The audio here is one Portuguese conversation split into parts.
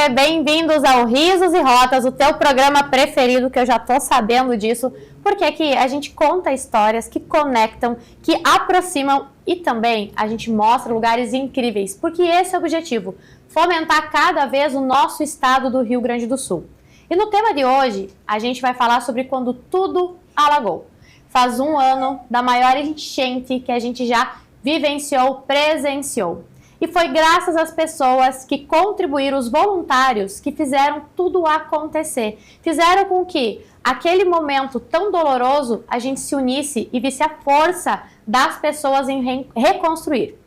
super bem-vindos ao Risos e Rotas, o teu programa preferido, que eu já tô sabendo disso, porque aqui a gente conta histórias que conectam, que aproximam e também a gente mostra lugares incríveis, porque esse é o objetivo, fomentar cada vez o nosso estado do Rio Grande do Sul. E no tema de hoje, a gente vai falar sobre quando tudo alagou. Faz um ano da maior enchente que a gente já vivenciou, presenciou. E foi graças às pessoas que contribuíram, os voluntários, que fizeram tudo acontecer. Fizeram com que aquele momento tão doloroso a gente se unisse e visse a força das pessoas em reconstruir.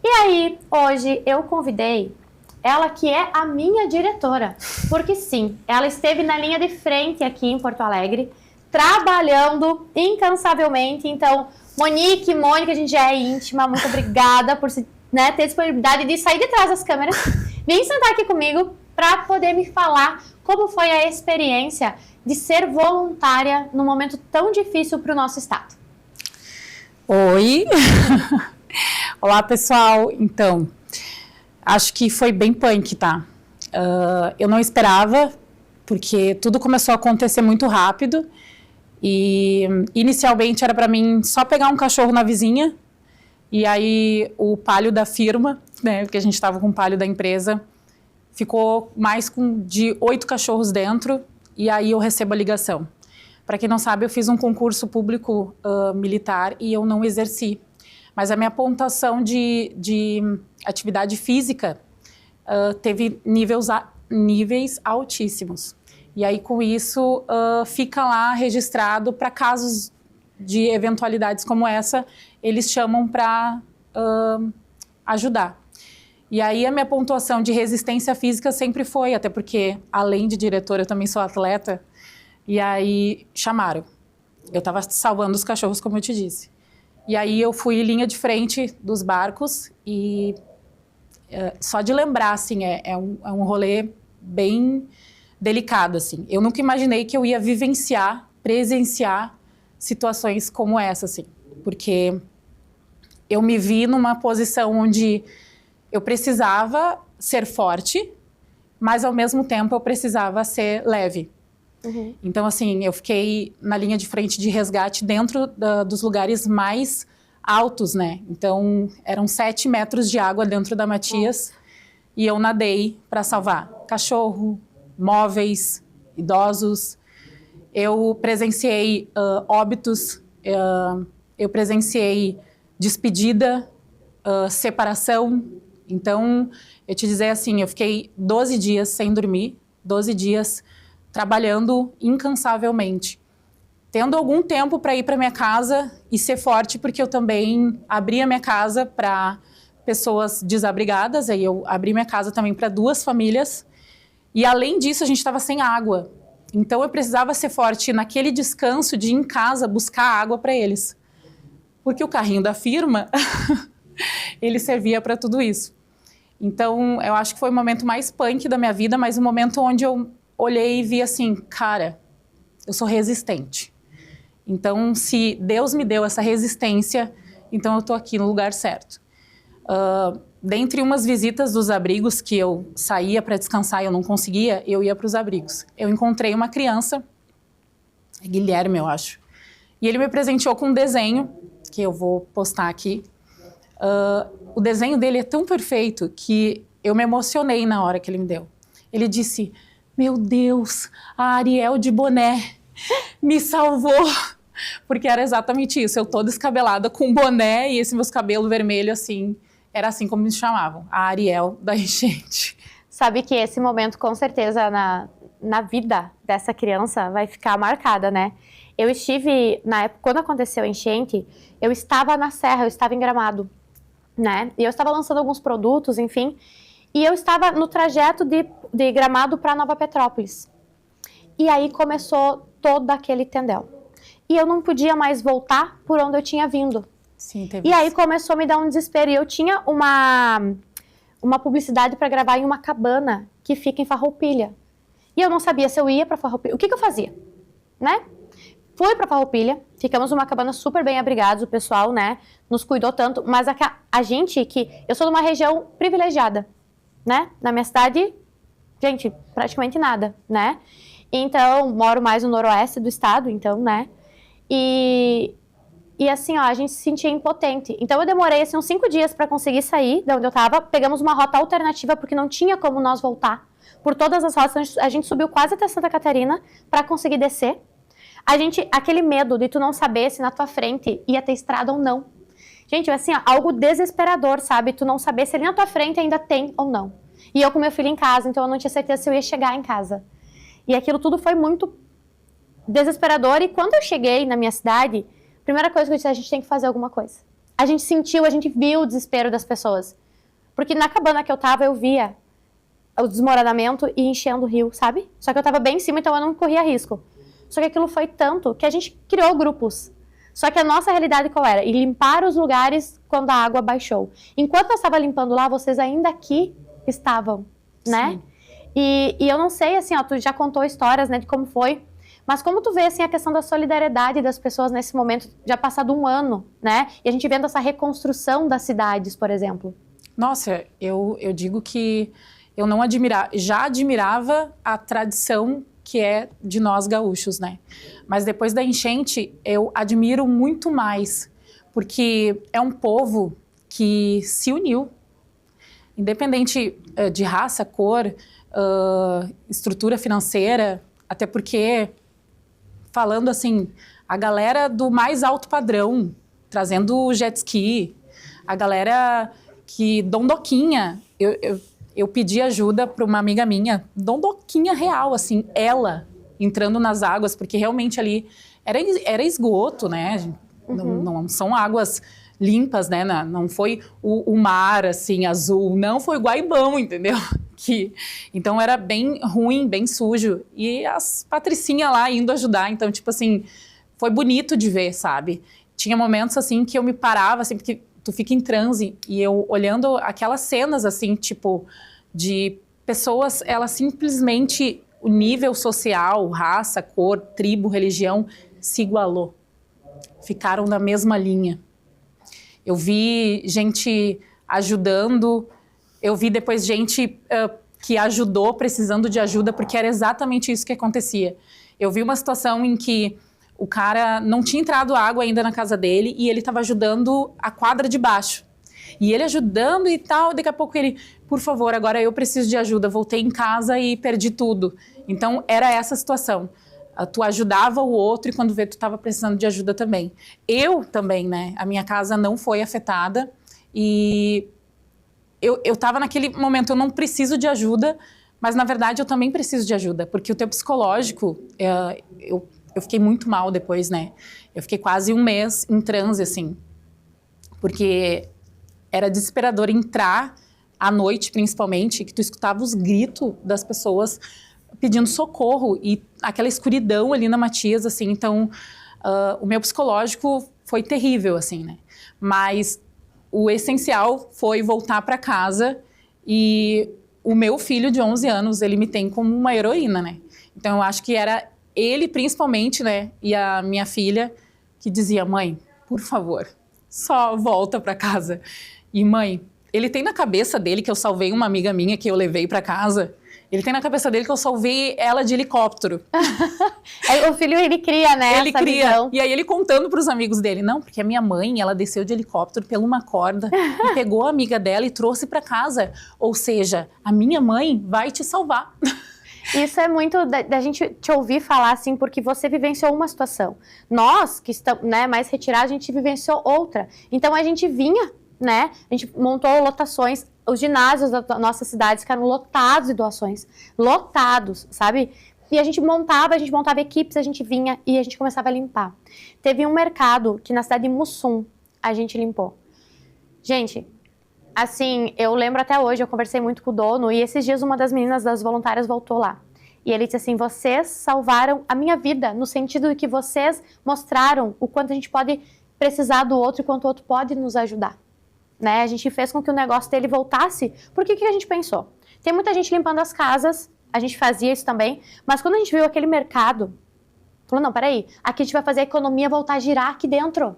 E aí, hoje, eu convidei ela que é a minha diretora. Porque sim, ela esteve na linha de frente aqui em Porto Alegre, trabalhando incansavelmente. Então, Mônica, a gente já é íntima, muito obrigada por ter disponibilidade de sair de trás das câmeras, vir sentar aqui comigo para poder me falar como foi a experiência de ser voluntária num momento tão difícil para o nosso estado. Oi! Olá, pessoal! Então, acho que foi bem punk, tá? Eu não esperava, porque tudo começou a acontecer muito rápido e inicialmente era para mim só pegar um cachorro na vizinha. E aí o palio da firma, né, porque a gente estava com o palio da empresa, ficou mais de 8 cachorros dentro, e aí eu recebo a ligação. Para quem não sabe, eu fiz um concurso público militar e eu não exerci. Mas a minha pontuação de atividade física teve níveis altíssimos. E aí com isso fica lá registrado para casos de eventualidades como essa, eles chamam para ajudar. E aí a minha pontuação de resistência física sempre foi, até porque, além de diretora, eu também sou atleta, e aí chamaram. Eu estava salvando os cachorros, como eu te disse. E aí eu fui linha de frente dos barcos, e só de lembrar, assim, é um rolê bem delicado, assim. Eu nunca imaginei que eu ia presenciar situações como essa, assim, porque eu me vi numa posição onde eu precisava ser forte, mas ao mesmo tempo eu precisava ser leve. Uhum. Então, assim, eu fiquei na linha de frente de resgate dentro dos lugares mais altos, né? Então, eram 7 metros de água dentro da Matias e eu nadei para salvar cachorro, móveis, idosos. Eu presenciei óbitos, eu presenciei despedida, separação. Então, eu te dizer assim, eu fiquei 12 dias sem dormir, 12 dias trabalhando incansavelmente. Tendo algum tempo para ir para minha casa e ser forte, porque eu também abri a minha casa para pessoas desabrigadas, aí eu abri minha casa também para 2 famílias. E além disso, a gente estava sem água. Então, eu precisava ser forte naquele descanso de ir em casa buscar água para eles. Porque o carrinho da firma, ele servia para tudo isso. Então, eu acho que foi o momento mais punk da minha vida, mas o momento onde eu olhei e vi assim, cara, eu sou resistente. Então, se Deus me deu essa resistência, então eu estou aqui no lugar certo. Dentre umas visitas dos abrigos que eu saía para descansar e eu não conseguia, eu ia para os abrigos. Eu encontrei uma criança, Guilherme, eu acho, e ele me presenteou com um desenho, que eu vou postar aqui. O desenho dele é tão perfeito que eu me emocionei na hora que ele me deu. Ele disse, meu Deus, a Ariel de boné me salvou. Porque era exatamente isso, eu toda descabelada com boné e esse meus cabelos vermelhos assim. Era assim como me chamavam, a Ariel da enchente. Sabe que esse momento, com certeza, na vida dessa criança vai ficar marcada, né? Eu estive, na época, quando aconteceu a enchente, eu estava na Serra, eu estava em Gramado, né? E eu estava lançando alguns produtos, enfim, e eu estava no trajeto de Gramado para Nova Petrópolis. E aí começou todo aquele tendel. E eu não podia mais voltar por onde eu tinha vindo. Sim, teve e aí começou a me dar um desespero. E eu tinha uma publicidade para gravar em uma cabana que fica em Farroupilha. E eu não sabia se eu ia para Farroupilha. O que eu fazia? Né? Fui para Farroupilha, ficamos numa cabana super bem abrigados, o pessoal, né, nos cuidou tanto. Mas a gente, eu sou de uma região privilegiada, né? Na minha cidade, gente, praticamente nada, né? Então, moro mais no noroeste do estado, então, né? E assim, ó, a gente se sentia impotente. Então, eu demorei, assim, uns 5 dias para conseguir sair de onde eu tava. Pegamos uma rota alternativa, porque não tinha como nós voltar. Por todas as rotas, a gente subiu quase até Santa Catarina para conseguir descer. Aquele medo de tu não saber se na tua frente ia ter estrada ou não. Gente, assim, ó, algo desesperador, sabe? Tu não saber se ali na tua frente ainda tem ou não. E eu com meu filho em casa, então eu não tinha certeza se eu ia chegar em casa. E aquilo tudo foi muito desesperador. E quando eu cheguei na minha cidade, a primeira coisa que eu disse, a gente tem que fazer alguma coisa. A gente viu o desespero das pessoas. Porque na cabana que eu tava, eu via o desmoronamento e enchendo o rio, sabe? Só que eu tava bem em cima, então eu não corria risco. Só que aquilo foi tanto que a gente criou grupos. Só que a nossa realidade qual era? E limpar os lugares quando a água baixou. Enquanto eu estava limpando lá, vocês ainda aqui estavam, né? Sim. E eu não sei, assim, ó, tu já contou histórias, né, de como foi, mas como tu vê, assim, a questão da solidariedade das pessoas nesse momento, já passado 1 ano, né? E a gente vendo essa reconstrução das cidades, por exemplo. Nossa, eu digo que eu não já admirava a tradição que é de nós gaúchos, né? Mas depois da enchente, eu admiro muito mais, porque é um povo que se uniu, independente de raça, cor, estrutura financeira, até porque, falando assim, a galera do mais alto padrão, trazendo jet ski, a galera que dondoquinha, eu pedi ajuda para uma amiga minha, dondoquinha real, assim, ela entrando nas águas, porque realmente ali era esgoto, né? Uhum. Não são águas limpas, né? Não foi o mar, assim, azul, não foi Guaibão, entendeu? Então era bem ruim, bem sujo. E as patricinhas lá indo ajudar, então, tipo assim, foi bonito de ver, sabe? Tinha momentos, assim, que eu me parava, assim, porque tu fica em transe, e eu olhando aquelas cenas, assim, tipo, de pessoas, elas simplesmente, o nível social, raça, cor, tribo, religião, se igualou. Ficaram na mesma linha. Eu vi gente ajudando, eu vi depois gente que ajudou precisando de ajuda, porque era exatamente isso que acontecia. Eu vi uma situação em que o cara não tinha entrado água ainda na casa dele e ele estava ajudando a quadra de baixo. E ele ajudando e tal, daqui a pouco ele, por favor, agora eu preciso de ajuda, voltei em casa e perdi tudo. Então era essa situação. Tu ajudava o outro e quando vê tu estava precisando de ajuda também. Eu também, né? A minha casa não foi afetada e eu estava naquele momento, eu não preciso de ajuda, mas na verdade eu também preciso de ajuda, porque o teu psicológico, eu fiquei muito mal depois, né? Eu fiquei quase 1 mês em transe, assim, porque era desesperador entrar à noite, principalmente, que tu escutava os gritos das pessoas pedindo socorro e aquela escuridão ali na Matias, assim, então o meu psicológico foi terrível, assim, né? Mas o essencial foi voltar para casa e o meu filho de 11 anos, ele me tem como uma heroína, né? Então eu acho que era ele principalmente, né, e a minha filha que dizia, mãe, por favor, só volta para casa. E mãe, ele tem na cabeça dele que eu salvei uma amiga minha que eu levei para casa. Ele tem na cabeça dele que eu salvei ela de helicóptero. O filho, ele cria, né? Ele cria. Visão. E aí ele contando para os amigos dele, não, porque a minha mãe, ela desceu de helicóptero pela uma corda e pegou a amiga dela e trouxe para casa. Ou seja, a minha mãe vai te salvar. Isso é muito da gente te ouvir falar assim, porque você vivenciou uma situação. Nós, que estamos, né, mais retirados, a gente vivenciou outra. Então a gente vinha, né? A gente montou lotações. Os ginásios da nossa cidade ficaram lotados de doações. Lotados, sabe? E a gente montava equipes, a gente vinha e a gente começava a limpar. Teve um mercado que na cidade de Mussum a gente limpou. Gente, assim, eu lembro até hoje, eu conversei muito com o dono e esses dias uma das meninas das voluntárias voltou lá. E ele disse assim, vocês salvaram a minha vida, no sentido de que vocês mostraram o quanto a gente pode precisar do outro e quanto o outro pode nos ajudar. Né? A gente fez com que o negócio dele voltasse. Por que a gente pensou? Tem muita gente limpando as casas, a gente fazia isso também, mas quando a gente viu aquele mercado, falou, não, peraí, aqui a gente vai fazer a economia voltar a girar aqui dentro.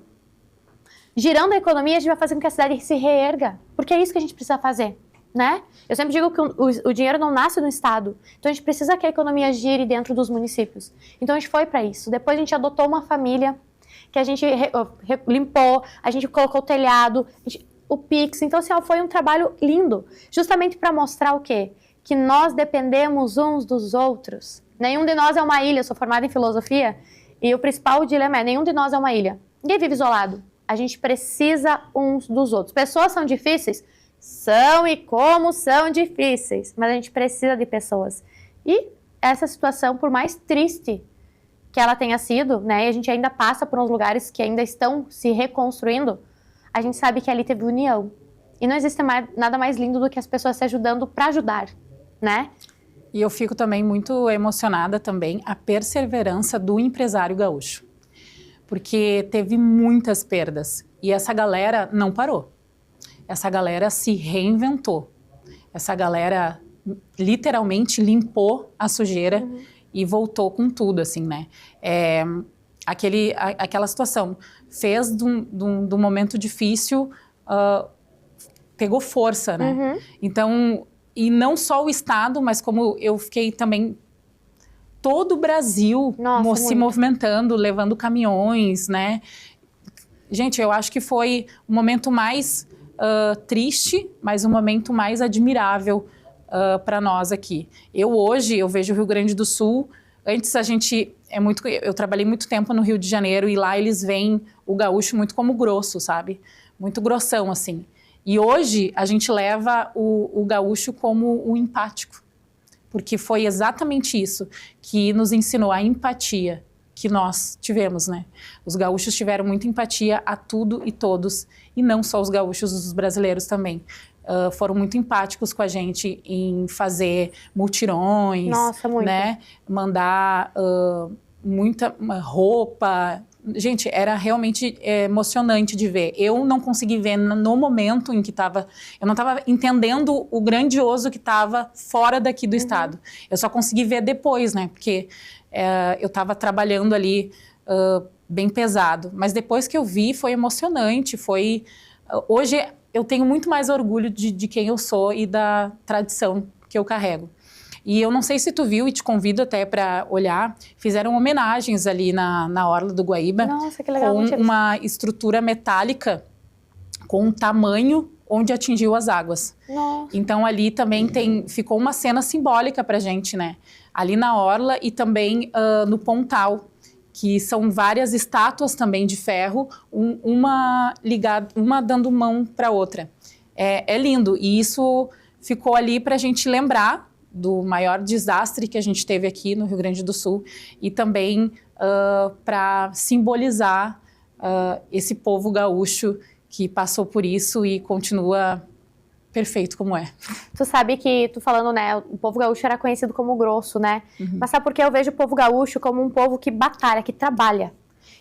Girando a economia, a gente vai fazer com que a cidade se reerga, porque é isso que a gente precisa fazer. né? Eu sempre digo que o dinheiro não nasce no estado. Então a gente precisa que a economia gire dentro dos municípios. Então a gente foi para isso. Depois a gente adotou uma família que a gente limpou, a gente colocou o telhado, o Pix. Então assim, foi um trabalho lindo, justamente para mostrar o quê? Que nós dependemos uns dos outros. Nenhum de nós é uma ilha. Eu sou formada em filosofia e o principal dilema é: nenhum de nós é uma ilha. Ninguém vive isolado. A gente precisa uns dos outros. Pessoas são difíceis? São, e como são difíceis. Mas a gente precisa de pessoas. E essa situação, por mais triste que ela tenha sido, né, e a gente ainda passa por uns lugares que ainda estão se reconstruindo, a gente sabe que ali teve união. E não existe nada mais lindo do que as pessoas se ajudando para ajudar, né? E eu fico também muito emocionada também a perseverança do empresário gaúcho. Porque teve muitas perdas e essa galera não parou. Essa galera se reinventou. Essa galera literalmente limpou a sujeira e voltou com tudo, assim, né? Aquela situação fez do momento difícil, pegou força, né? Então, e não só o Estado, mas como eu fiquei também... Todo o Brasil se movimentando, levando caminhões, né? Gente, eu acho que foi o momento mais triste, mas um momento mais admirável para nós aqui. Hoje, eu vejo o Rio Grande do Sul. Antes eu trabalhei muito tempo no Rio de Janeiro e lá eles veem o gaúcho muito como grosso, sabe? Muito grossão, assim. E hoje a gente leva o gaúcho como o empático. Porque foi exatamente isso que nos ensinou a empatia que nós tivemos, né? Os gaúchos tiveram muita empatia a tudo e todos, e não só os gaúchos, os brasileiros também. Foram muito empáticos com a gente em fazer mutirões, né? Mandar muita roupa. Gente, era realmente emocionante de ver. Eu não consegui ver no momento em que estava... Eu não estava entendendo o grandioso que estava fora daqui do estado. Eu só consegui ver depois, né? Porque eu estava trabalhando ali bem pesado. Mas depois que eu vi, foi emocionante. Hoje eu tenho muito mais orgulho de quem eu sou e da tradição que eu carrego. E eu não sei se tu viu, e te convido até para olhar, fizeram homenagens ali na Orla do Guaíba. Nossa, que legal. Com uma estrutura metálica com um tamanho onde atingiu as águas. Nossa. Então ali também ficou uma cena simbólica pra gente, né? Ali na Orla e também no Pontal, que são várias estátuas também de ferro, uma dando mão para outra. É lindo, e isso ficou ali pra gente lembrar do maior desastre que a gente teve aqui no Rio Grande do Sul e também para simbolizar esse povo gaúcho que passou por isso e continua perfeito como é. Tu sabe que, tu falando, né, o povo gaúcho era conhecido como grosso, né? Mas sabe por que eu vejo o povo gaúcho como um povo que batalha, que trabalha?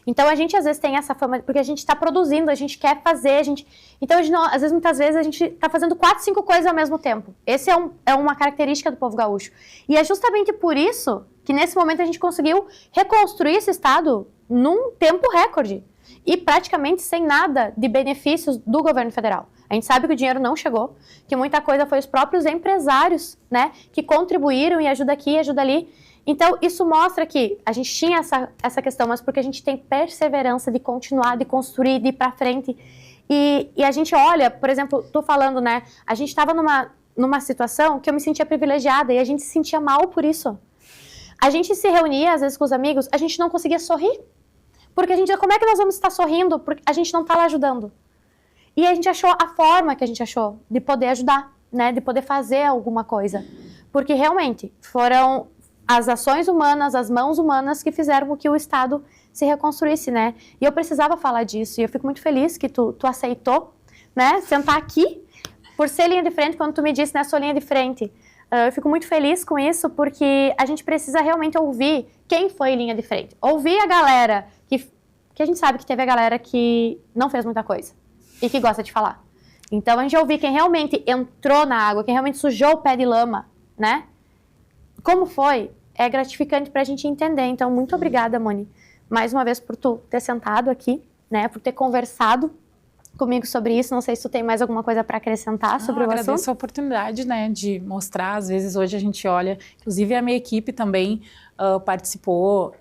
Então a gente às vezes tem essa fama, porque a gente está produzindo, a gente quer fazer, então às vezes, muitas vezes a gente está fazendo 4, 5 coisas ao mesmo tempo. Esse é uma característica do povo gaúcho. E é justamente por isso que nesse momento a gente conseguiu reconstruir esse estado num tempo recorde. E praticamente sem nada de benefícios do governo federal. A gente sabe que o dinheiro não chegou, que muita coisa foi os próprios empresários, né, que contribuíram e ajuda aqui, ajuda ali. Então, isso mostra que a gente tinha essa questão, mas porque a gente tem perseverança de continuar, de construir, de ir pra frente. E a gente olha, por exemplo, tô falando, né, a gente estava numa situação que eu me sentia privilegiada e a gente se sentia mal por isso. A gente se reunia, às vezes, com os amigos, a gente não conseguia sorrir. Porque a gente, como é que nós vamos estar sorrindo? Porque a gente não está lá ajudando. E a gente achou a forma que a gente achou de poder ajudar, né, de poder fazer alguma coisa. Porque realmente foram as ações humanas, as mãos humanas que fizeram com que o Estado se reconstruísse, né? E eu precisava falar disso, e eu fico muito feliz que tu aceitou, né, sentar aqui, por ser linha de frente, quando tu me disse, né, sou linha de frente. Eu fico muito feliz com isso, porque a gente precisa realmente ouvir quem foi linha de frente. Ouvir a galera, que a gente sabe que teve a galera que não fez muita coisa, e que gosta de falar. Então, a gente ouvir quem realmente entrou na água, quem realmente sujou o pé de lama, né? Como foi? É gratificante pra gente entender. Então, muito obrigada, Moni, mais uma vez por tu ter sentado aqui, né? Por ter conversado comigo sobre isso. Não sei se tu tem mais alguma coisa para acrescentar sobre o assunto. Agradeço a oportunidade, né, de mostrar. Às vezes hoje a gente olha, inclusive a minha equipe também participou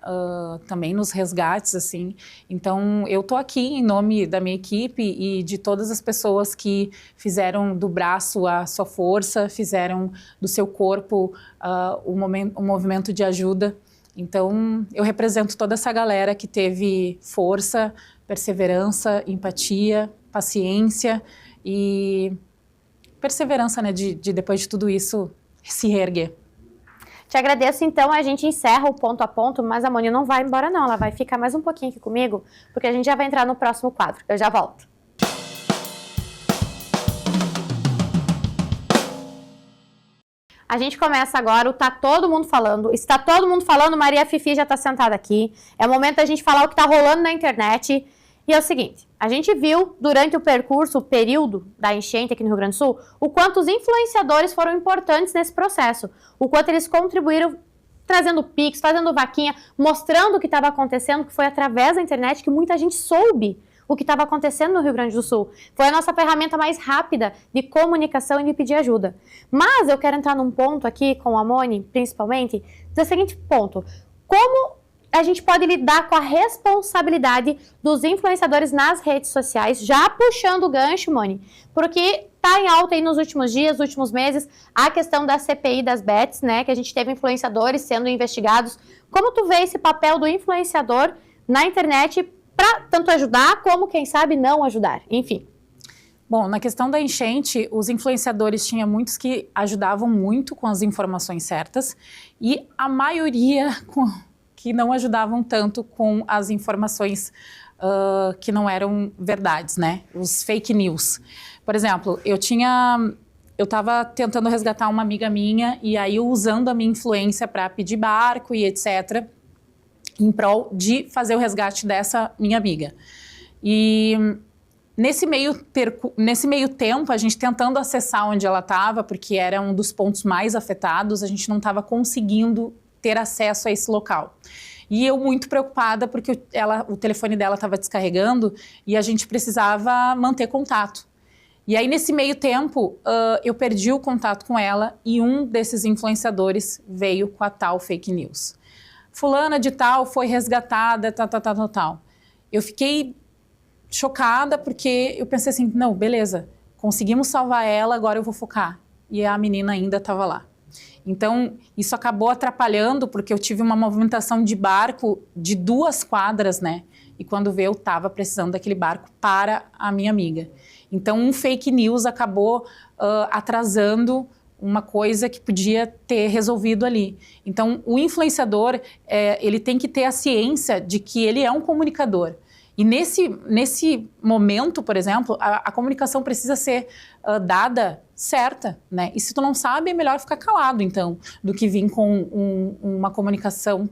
também nos resgates, assim. Então, eu tô aqui em nome da minha equipe e de todas as pessoas que fizeram do braço a sua força, fizeram do seu corpo um movimento de ajuda. Então, eu represento toda essa galera que teve força, perseverança, empatia, paciência e perseverança, né, de depois de tudo isso se reerguer. Te agradeço, então, a gente encerra o ponto a ponto, mas a Moni não vai embora não, ela vai ficar mais um pouquinho aqui comigo, porque a gente já vai entrar no próximo quadro, eu já volto. A gente começa agora, Tá Todo Mundo Falando. Está todo mundo falando, Maria Fifi já está sentada aqui. É o momento da gente falar o que está rolando na internet. E é o seguinte, a gente viu durante o percurso, o período da enchente aqui no Rio Grande do Sul, o quanto os influenciadores foram importantes nesse processo, o quanto eles contribuíram trazendo pix, fazendo vaquinha, mostrando o que estava acontecendo, que foi através da internet que muita gente soube o que estava acontecendo no Rio Grande do Sul. Foi a nossa ferramenta mais rápida de comunicação e de pedir ajuda. Mas eu quero entrar num ponto aqui com a Moni, principalmente, do seguinte ponto. Como a gente pode lidar com a responsabilidade dos influenciadores nas redes sociais, já puxando o gancho, Moni, porque tá em alta aí nos últimos dias, nos últimos meses, a questão da CPI das bets, né, que a gente teve influenciadores sendo investigados. Como tu vê esse papel do influenciador na internet para tanto ajudar como, quem sabe, não ajudar? Enfim. Bom, na questão da enchente, os influenciadores tinha muitos que ajudavam muito com as informações certas e a maioria que não ajudavam tanto com as informações que não eram verdades, né? Os fake news. Por exemplo, eu estava tentando resgatar uma amiga minha e aí usando a minha influência para pedir barco e etc., em prol de fazer o resgate dessa minha amiga. E nesse meio tempo, a gente tentando acessar onde ela estava, porque era um dos pontos mais afetados, a gente não estava conseguindo ter acesso a esse local. E eu muito preocupada porque o telefone dela estava descarregando e a gente precisava manter contato. E aí, nesse meio tempo, eu perdi o contato com ela e um desses influenciadores veio com a tal fake news. Fulana de tal foi resgatada, tal. Eu fiquei chocada porque eu pensei assim, não, beleza, conseguimos salvar ela, agora eu vou focar. E a menina ainda estava lá. Então, isso acabou atrapalhando, porque eu tive uma movimentação de barco de 2 quadras, né? E quando veio, eu estava precisando daquele barco para a minha amiga. Então, um fake news acabou atrasando uma coisa que podia ter resolvido ali. Então, o influenciador, ele tem que ter a ciência de que ele é um comunicador. E nesse momento, por exemplo, a comunicação precisa ser dada certa, né? E se tu não sabe, é melhor ficar calado, então, do que vir com uma comunicação,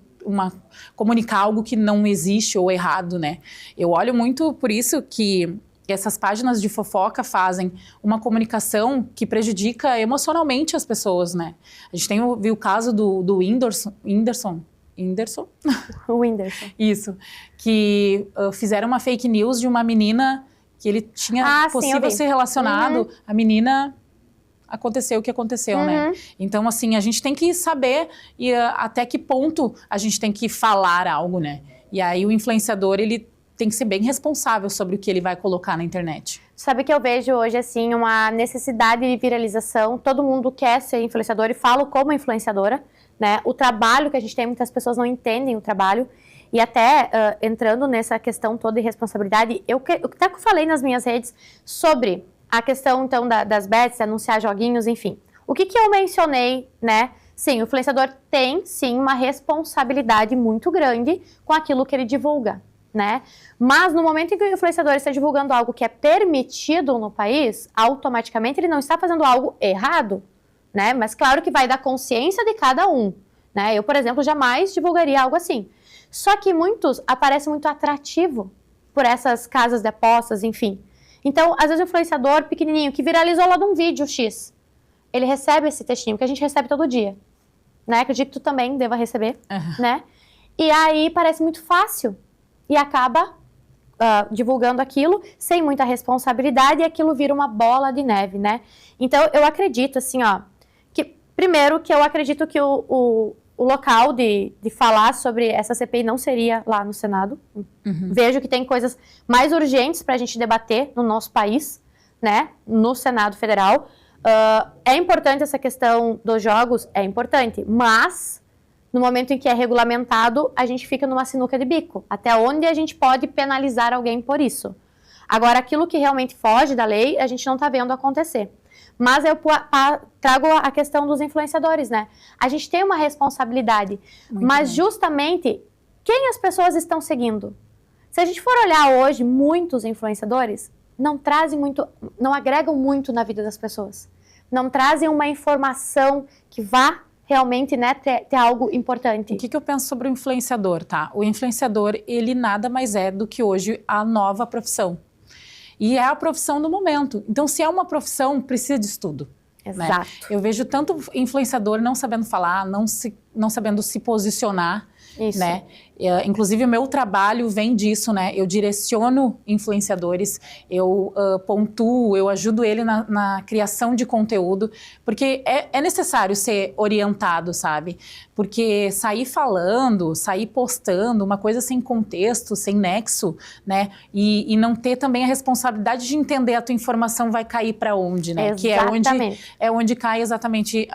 comunicar algo que não existe ou errado, né? Eu olho muito por isso que essas páginas de fofoca fazem uma comunicação que prejudica emocionalmente as pessoas, né? A gente viu o caso do Whindersson? O Whindersson. Isso. Que fizeram uma fake news de uma menina que ele tinha possível ser relacionado. Uhum. A menina, aconteceu o que aconteceu, né? Então, assim, a gente tem que saber até que ponto a gente tem que falar algo, né? E aí o influenciador, ele tem que ser bem responsável sobre o que ele vai colocar na internet. Sabe que eu vejo hoje, assim, uma necessidade de viralização. Todo mundo quer ser influenciador e falo como influenciadora, né? O trabalho que a gente tem, muitas pessoas não entendem o trabalho. E até entrando nessa questão toda de responsabilidade, eu até falei nas minhas redes sobre a questão, então, das bets, anunciar joguinhos, enfim. O que eu mencionei, né? Sim, o influenciador tem, sim, uma responsabilidade muito grande com aquilo que ele divulga, né? Mas no momento em que o influenciador está divulgando algo que é permitido no país, automaticamente ele não está fazendo algo errado, né? Mas claro que vai da consciência de cada um, né? Eu, por exemplo, jamais divulgaria algo assim. Só que muitos aparecem muito atrativo por essas casas de apostas, enfim. Então, às vezes o influenciador pequenininho que viralizou lá de um vídeo X, ele recebe esse textinho que a gente recebe todo dia, né? Acredito que tu também deva receber, né? E aí parece muito fácil e acaba divulgando aquilo sem muita responsabilidade e aquilo vira uma bola de neve, né? Então, eu acredito, assim, ó, primeiro que eu acredito que o local de falar sobre essa CPI não seria lá no Senado. Vejo que tem coisas mais urgentes para a gente debater no nosso país, né? No Senado Federal. É importante essa questão dos jogos? É importante, mas no momento em que é regulamentado, a gente fica numa sinuca de bico. Até onde a gente pode penalizar alguém por isso? Agora, aquilo que realmente foge da lei, a gente não está vendo acontecer. Mas eu trago a questão dos influenciadores, né? A gente tem uma responsabilidade, mas justamente quem as pessoas estão seguindo? Se a gente for olhar hoje, muitos influenciadores não agregam muito na vida das pessoas. Não trazem uma informação que vá realmente, né, ter algo importante. O que eu penso sobre o influenciador, tá? O influenciador, ele nada mais é do que hoje a nova profissão. E é a profissão do momento. Então, se é uma profissão, precisa de estudo. Exato. Né? Eu vejo tanto influenciador não sabendo falar, não sabendo se posicionar. Isso. Né? Inclusive, o meu trabalho vem disso, né? Eu direciono influenciadores, eu pontuo, eu ajudo ele na criação de conteúdo, porque é necessário ser orientado, sabe? Porque sair falando, sair postando uma coisa sem contexto, sem nexo, né? E não ter também a responsabilidade de entender a tua informação vai cair para onde, né? Exatamente. Que é onde cai exatamente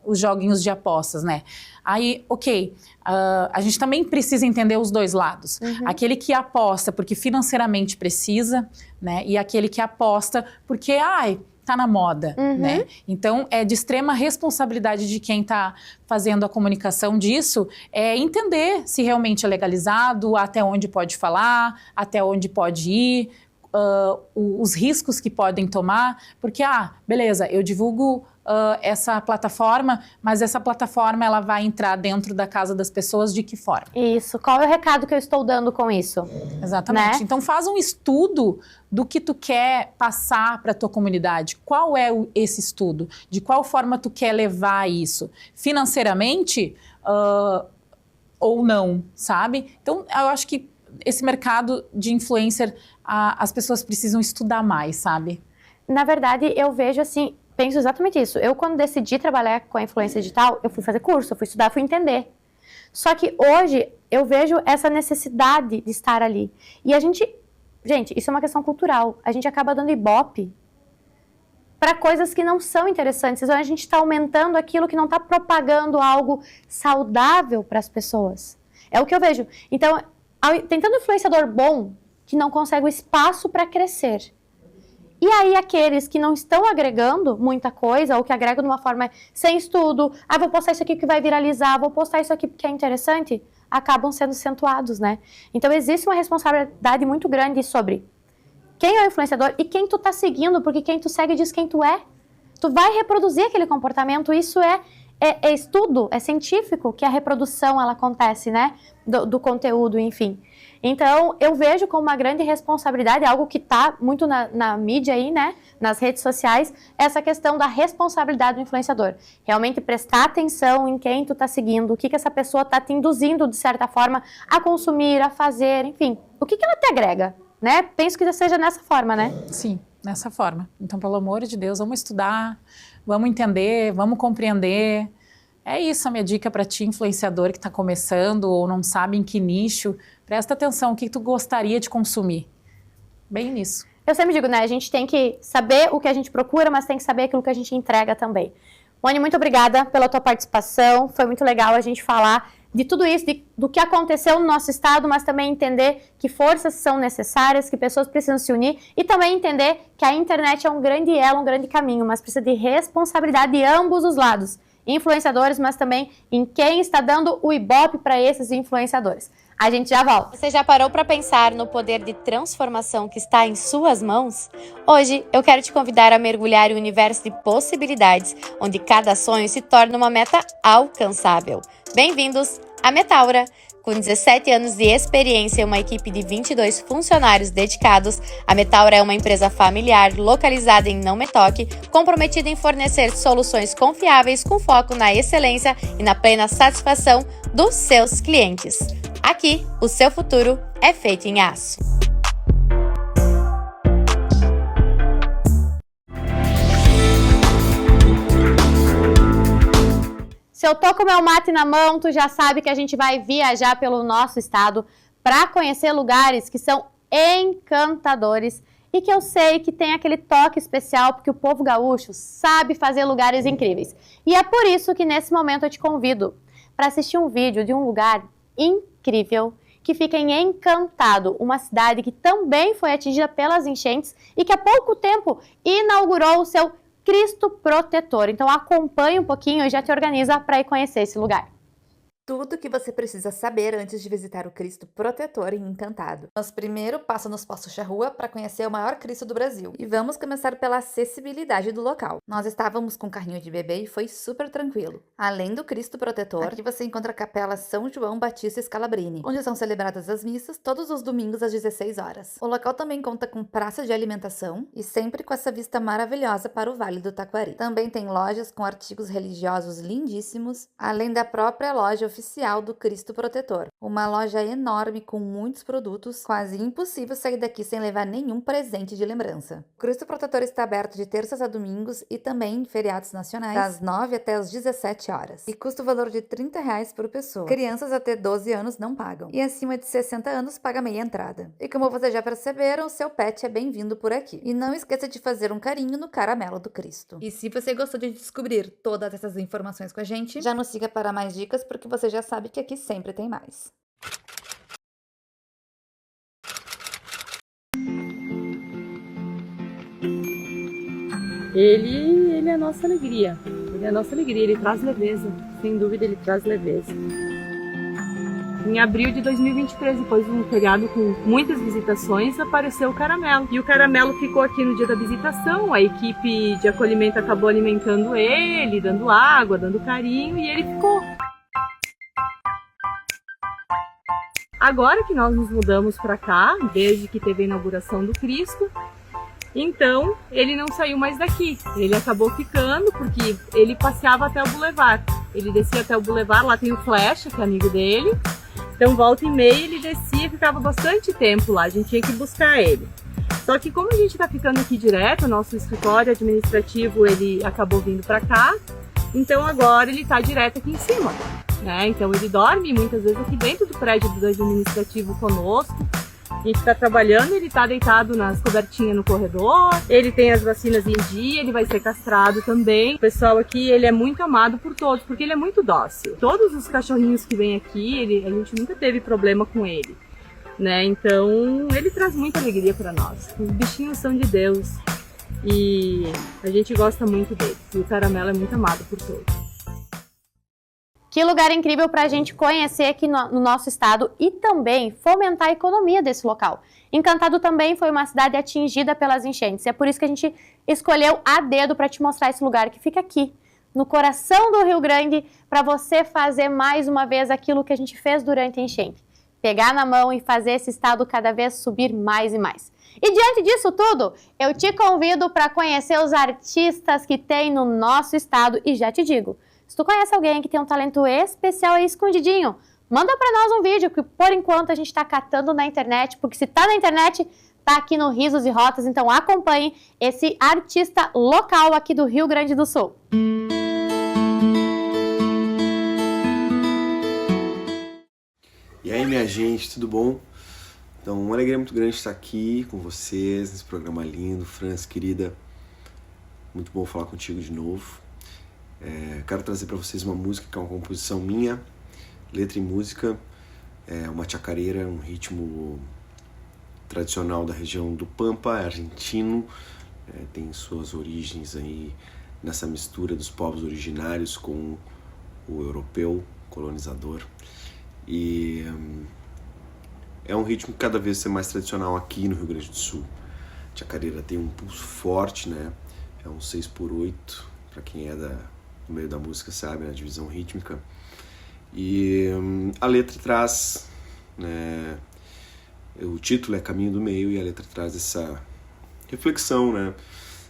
os joguinhos de apostas, né? Aí, ok, a gente também precisa entender os dois lados. Aquele que aposta porque financeiramente precisa, né? E aquele que aposta porque, tá na moda, né? Então, é de extrema responsabilidade de quem tá fazendo a comunicação disso, entender se realmente é legalizado, até onde pode falar, até onde pode ir, os riscos que podem tomar, porque, beleza, eu divulgo essa plataforma, mas essa plataforma ela vai entrar dentro da casa das pessoas de que forma? Isso, qual é o recado que eu estou dando com isso? Exatamente, né? Então faz um estudo do que tu quer passar para a tua comunidade, qual é esse estudo, de qual forma tu quer levar isso, financeiramente ou não, sabe? Então eu acho que esse mercado de influencer, as pessoas precisam estudar mais, sabe? Na verdade, eu vejo assim, penso exatamente isso. Eu, quando decidi trabalhar com a influência digital, eu fui fazer curso, eu fui estudar, fui entender. Só que hoje, eu vejo essa necessidade de estar ali. E a gente, isso é uma questão cultural. A gente acaba dando ibope para coisas que não são interessantes. Então, a gente está aumentando aquilo que não está propagando algo saudável para as pessoas. É o que eu vejo. Então, tem tanto influenciador bom que não consegue o espaço para crescer. E aí aqueles que não estão agregando muita coisa, ou que agregam de uma forma sem estudo, vou postar isso aqui que vai viralizar, vou postar isso aqui porque é interessante, acabam sendo acentuados, né? Então existe uma responsabilidade muito grande sobre quem é o influenciador e quem tu tá seguindo, porque quem tu segue diz quem tu é. Tu vai reproduzir aquele comportamento, isso é estudo, é científico que a reprodução ela acontece, né? Do conteúdo, enfim. Então, eu vejo como uma grande responsabilidade, algo que está muito na mídia aí, né, nas redes sociais, essa questão da responsabilidade do influenciador. Realmente prestar atenção em quem tu está seguindo, o que essa pessoa está te induzindo, de certa forma, a consumir, a fazer, enfim. O que ela te agrega, né? Penso que já seja nessa forma, né? Sim, nessa forma. Então, pelo amor de Deus, vamos estudar, vamos entender, vamos compreender. É isso a minha dica para ti, influenciador que está começando ou não sabe em que nicho. Presta atenção, o que tu gostaria de consumir. Bem nisso. Eu sempre digo, né? A gente tem que saber o que a gente procura, mas tem que saber aquilo que a gente entrega também. Moni, muito obrigada pela tua participação. Foi muito legal a gente falar de tudo isso, do que aconteceu no nosso estado, mas também entender que forças são necessárias, que pessoas precisam se unir e também entender que a internet é um grande elo, um grande caminho, mas precisa de responsabilidade de ambos os lados. Influenciadores, mas também em quem está dando o ibope para esses influenciadores. A gente já volta. Você já parou para pensar no poder de transformação que está em suas mãos? Hoje eu quero te convidar a mergulhar em um universo de possibilidades, onde cada sonho se torna uma meta alcançável. Bem-vindos à Metaura! Com 17 anos de experiência e uma equipe de 22 funcionários dedicados, a Metaura é uma empresa familiar localizada em Não Me Toque, comprometida em fornecer soluções confiáveis com foco na excelência e na plena satisfação dos seus clientes. Aqui, o seu futuro é feito em aço. Se eu tô com meu mate na mão, tu já sabe que a gente vai viajar pelo nosso estado para conhecer lugares que são encantadores e que eu sei que tem aquele toque especial porque o povo gaúcho sabe fazer lugares incríveis. E é por isso que nesse momento eu te convido para assistir um vídeo de um lugar incrível que fica em Encantado, uma cidade que também foi atingida pelas enchentes e que há pouco tempo inaugurou o seu Cristo Protetor. Então acompanhe um pouquinho e já te organiza para ir conhecer esse lugar. Tudo que você precisa saber antes de visitar o Cristo Protetor em Encantado. Mas primeiro passa nos Poços Charrua para conhecer o maior Cristo do Brasil. E vamos começar pela acessibilidade do local. Nós estávamos com carrinho de bebê e foi super tranquilo. Além do Cristo Protetor, aqui você encontra a Capela São João Batista Scalabrini, onde são celebradas as missas todos os domingos às 16 horas. O local também conta com praça de alimentação e sempre com essa vista maravilhosa para o Vale do Taquari. Também tem lojas com artigos religiosos lindíssimos, além da própria loja oficial do Cristo Protetor. Uma loja enorme com muitos produtos, quase impossível sair daqui sem levar nenhum presente de lembrança. O Cristo Protetor está aberto de terças a domingos e também em feriados nacionais, das 9 até as 17 horas. E custa o valor de R$30 por pessoa. Crianças até 12 anos não pagam. E acima de 60 anos paga meia entrada. E como vocês já perceberam, seu pet é bem-vindo por aqui. E não esqueça de fazer um carinho no caramelo do Cristo. E se você gostou de descobrir todas essas informações com a gente, já nos siga para mais dicas, porque você já sabe que aqui sempre tem mais. Ele é a nossa alegria. Ele é a nossa alegria, ele traz leveza. Sem dúvida, ele traz leveza. Em abril de 2023, depois de um feriado com muitas visitações, apareceu o Caramelo. E o Caramelo ficou aqui no dia da visitação, a equipe de acolhimento acabou alimentando ele, dando água, dando carinho, e ele ficou. Agora que nós nos mudamos para cá, desde que teve a inauguração do Cristo, então ele não saiu mais daqui. Ele acabou ficando porque ele passeava até o Boulevard. Ele descia até o Boulevard, lá tem o Flecha, que é amigo dele. Então volta e meia ele descia e ficava bastante tempo lá, a gente tinha que buscar ele. Só que como a gente está ficando aqui direto, o nosso escritório administrativo ele acabou vindo para cá, então agora ele está direto aqui em cima. Então ele dorme muitas vezes aqui dentro do prédio do administrativo conosco. A gente está trabalhando, ele está deitado nas cobertinhas no corredor, ele tem as vacinas em dia, ele vai ser castrado também. O pessoal aqui, ele é muito amado por todos, porque ele é muito dócil. Todos os cachorrinhos que vêm aqui, a gente nunca teve problema com ele, Então ele traz muita alegria para nós. Os bichinhos são de Deus e a gente gosta muito dele. E o Caramelo é muito amado por todos. Que lugar incrível para a gente conhecer aqui no nosso estado e também fomentar a economia desse local. Encantado também foi uma cidade atingida pelas enchentes. E é por isso que a gente escolheu a dedo para te mostrar esse lugar que fica aqui, no coração do Rio Grande, para você fazer mais uma vez aquilo que a gente fez durante a enchente. Pegar na mão e fazer esse estado cada vez subir mais e mais. E diante disso tudo, eu te convido para conhecer os artistas que tem no nosso estado e já te digo, se tu conhece alguém que tem um talento especial aí escondidinho, manda para nós um vídeo que por enquanto a gente está catando na internet, porque se tá na internet, tá aqui no Risos e Rotas, então acompanhe esse artista local aqui do Rio Grande do Sul. E aí, minha gente, tudo bom? Então, uma alegria muito grande estar aqui com vocês, nesse programa lindo. Franz, querida, muito bom falar contigo de novo. Quero trazer para vocês uma música que é uma composição minha, letra e música, uma chacareira, um ritmo tradicional da região do Pampa, argentino, tem suas origens aí nessa mistura dos povos originários com o europeu colonizador. E é um ritmo que cada vez é mais tradicional aqui no Rio Grande do Sul. A chacareira tem um pulso forte, é um 6x8, para quem é do meio da música sabe, na divisão rítmica. E a letra traz, né, o título é Caminho do Meio, e a letra traz essa reflexão, né,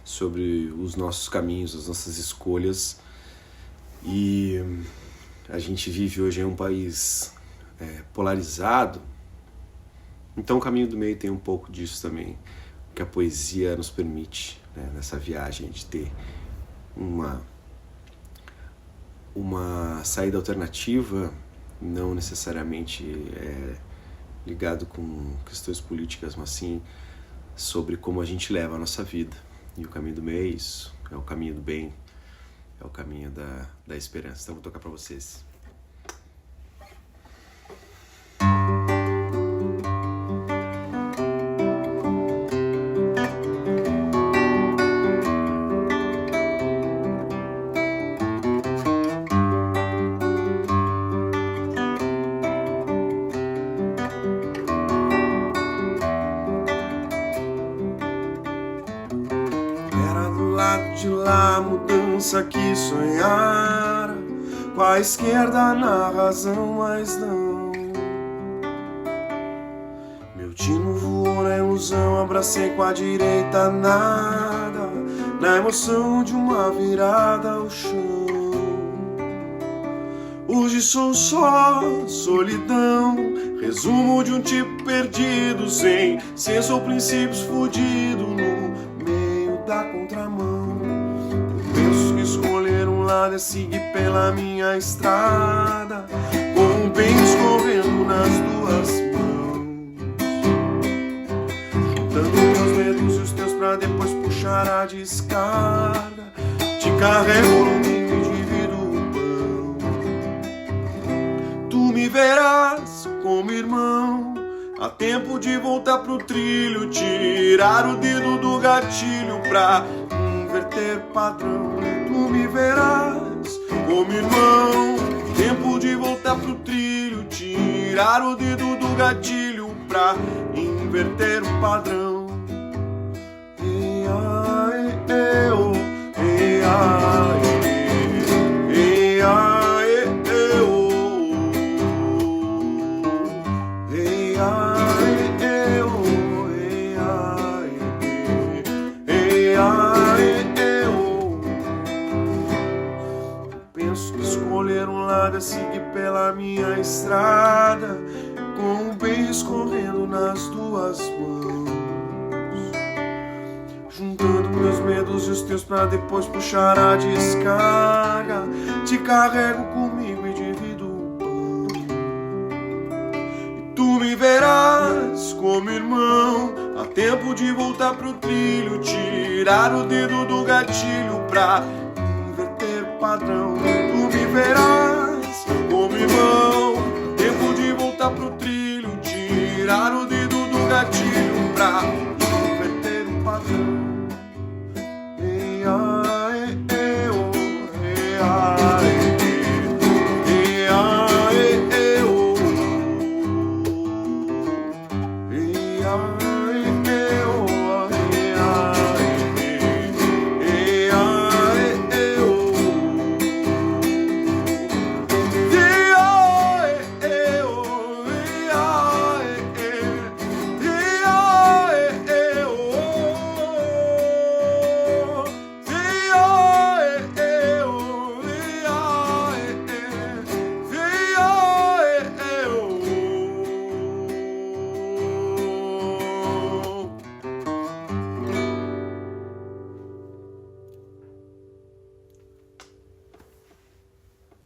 sobre os nossos caminhos, as nossas escolhas. E a gente vive hoje em um país polarizado, então o Caminho do Meio tem um pouco disso também, que a poesia nos permite, né, nessa viagem de ter uma saída alternativa, não necessariamente ligado com questões políticas, mas sim sobre como a gente leva a nossa vida. E o caminho do meio é isso, é o caminho do bem, é o caminho da esperança. Então vou tocar para vocês. De lá, mudança que sonhara, com a esquerda na razão, mas não. Meu tino voou na ilusão, abracei com a direita nada, na emoção de uma virada ao chão. Hoje sou só solidão, resumo de um tipo perdido, sem senso ou princípios, fudido no meio da contramão. Penso que escolher um lado é seguir pela minha estrada, com o bem escorrendo nas duas mãos, juntando meus medos e os teus pra depois puxar a descarga. Te carrego comigo e divido o pão. Tu me verás como irmão, há tempo de voltar pro trilho, tirar o dedo do gatilho pra inverter padrão. Tu me verás como irmão, tempo de voltar pro trilho, tirar o dedo do gatilho pra inverter o padrão. Ei, ai, eu, ei, ai, ei, ai, eu, ei, ai, eu, ei, ai, ei, ai. Penso que escolher um lado é seguir pela minha estrada, com o bem escorrendo nas duas mãos, juntando meus medos e os teus pra depois puxar a descarga. Te carrego comigo e divido o pão. E tu me verás como irmão, há tempo de voltar pro trilho, tirar o dedo do gatilho pra inverter o padrão. Tu me verás como irmão, tempo de voltar pro trilho, tirar o dedo do gatilho pra inverter o padrão. Ei, ai, eu, ei, ai, ei, ai, eu, ei, ai, eu, ei, ai, ei, ai, eu.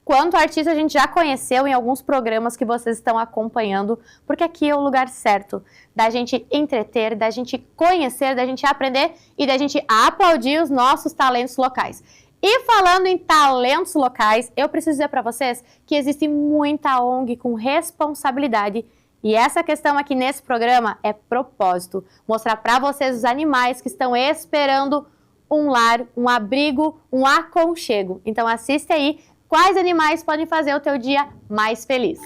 Quanto artista a gente já conheceu em alguns programas que vocês estão acompanhando, porque aqui é o lugar certo da gente entreter, da gente conhecer, da gente aprender e da gente aplaudir os nossos talentos locais. E falando em talentos locais, eu preciso dizer para vocês que existe muita ONG com responsabilidade. E essa questão aqui nesse programa é propósito, mostrar para vocês os animais que estão esperando um lar, um abrigo, um aconchego. Então assiste aí quais animais podem fazer o teu dia mais feliz.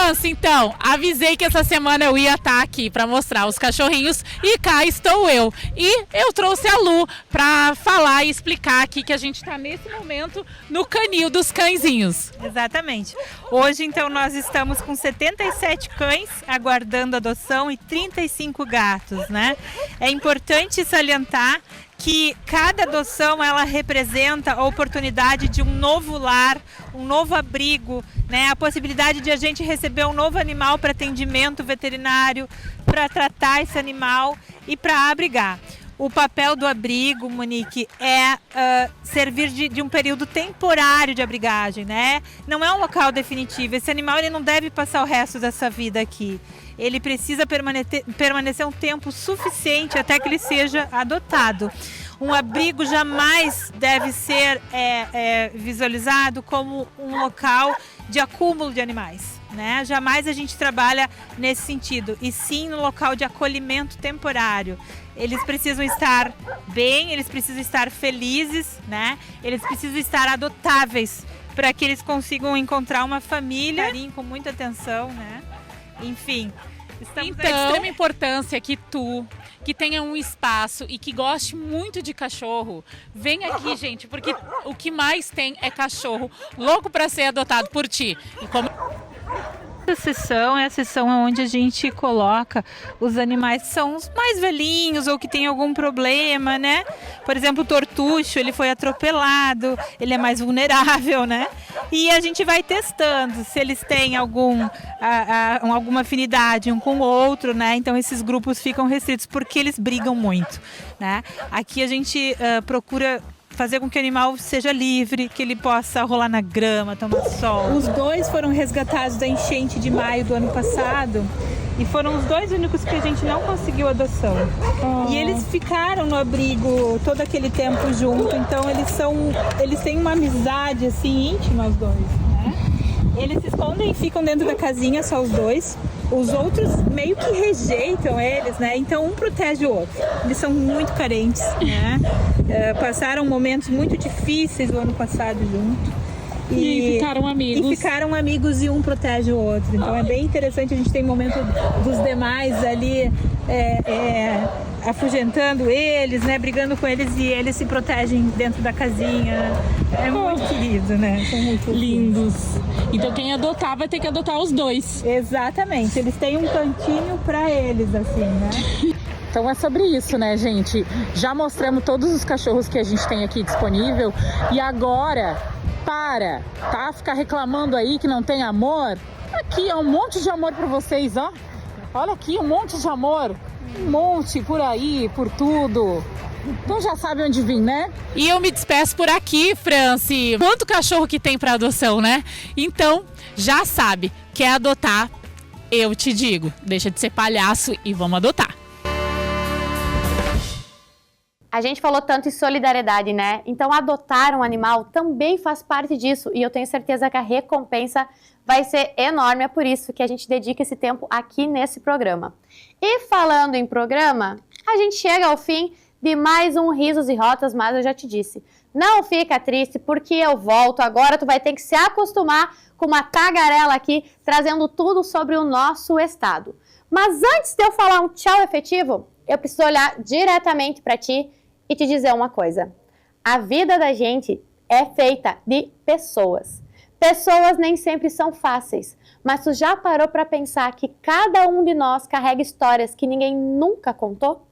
França, então, avisei que essa semana eu ia estar aqui para mostrar os cachorrinhos e cá estou eu. E eu trouxe a Lu para falar e explicar aqui que a gente está nesse momento no canil dos cãezinhos. Exatamente. Hoje, então, nós estamos com 77 cães aguardando adoção e 35 gatos, né? É importante salientar que cada adoção ela representa a oportunidade de um novo lar, um novo abrigo, né? A possibilidade de a gente receber um novo animal para atendimento veterinário, para tratar esse animal e para abrigar. O papel do abrigo, Monique, é servir de um período temporário de abrigagem, né? Não é um local definitivo. Esse animal ele não deve passar o resto dessa vida aqui. Ele precisa permanecer um tempo suficiente até que ele seja adotado. Um abrigo jamais deve ser visualizado como um local de acúmulo de animais, né? Jamais a gente trabalha nesse sentido, e sim no local de acolhimento temporário. Eles precisam estar bem, eles precisam estar felizes, né? Eles precisam estar adotáveis para que eles consigam encontrar uma família com muita atenção, né? Enfim, então, é de extrema importância que tu, que tenha um espaço e que goste muito de cachorro, vem aqui, gente, porque o que mais tem é cachorro louco para ser adotado por ti. E como... Essa sessão é a sessão onde a gente coloca os animais que são os mais velhinhos ou que tem algum problema, né? Por exemplo, o tortucho, ele foi atropelado, ele é mais vulnerável, né? E a gente vai testando se eles têm alguma afinidade um com o outro, né? Então esses grupos ficam restritos porque eles brigam muito, né? Aqui a gente procura fazer com que o animal seja livre, que ele possa rolar na grama, tomar sol. Os dois foram resgatados da enchente de maio do ano passado e foram os dois únicos que a gente não conseguiu adoção. E eles ficaram no abrigo todo aquele tempo junto, então eles têm uma amizade assim íntima, os dois, né? Eles se escondem e ficam dentro da casinha, só os dois. Os outros meio que rejeitam eles, né? Então um protege o outro. Eles são muito carentes, né? Passaram momentos muito difíceis o ano passado junto. E ficaram amigos. E ficaram amigos e um protege o outro. Então é bem interessante, a gente tem momento dos demais ali afugentando eles, né? Brigando com eles e eles se protegem dentro da casinha. É muito querido, né? São muito lindos. Então quem adotar vai ter que adotar os dois. Exatamente, eles têm um cantinho para eles, assim, né? Então é sobre isso, né, gente? Já mostramos todos os cachorros que a gente tem aqui disponível e agora, ficar reclamando aí que não tem amor. Aqui é um monte de amor para vocês, ó. Olha aqui, um monte de amor. Um monte por aí, por tudo. Então já sabe onde vir, né? E eu me despeço por aqui, Franci. Quanto cachorro que tem para adoção, né? Então, já sabe, quer adotar, eu te digo, deixa de ser palhaço e vamos adotar. A gente falou tanto em solidariedade, né? Então adotar um animal também faz parte disso e eu tenho certeza que a recompensa vai ser enorme, é por isso que a gente dedica esse tempo aqui nesse programa. E falando em programa, a gente chega ao fim de mais um Risos e Rotas, mas eu já te disse, não fica triste porque eu volto, agora tu vai ter que se acostumar com uma tagarela aqui, trazendo tudo sobre o nosso estado. Mas antes de eu falar um tchau efetivo, eu preciso olhar diretamente para ti e te dizer uma coisa. A vida da gente é feita de pessoas. Pessoas nem sempre são fáceis, mas tu já parou para pensar que cada um de nós carrega histórias que ninguém nunca contou?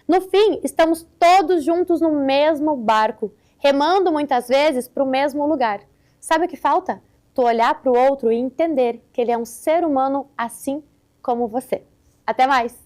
No fim, estamos todos juntos no mesmo barco, remando muitas vezes para o mesmo lugar. Sabe o que falta? Tu olhar para o outro e entender que ele é um ser humano assim como você. Até mais!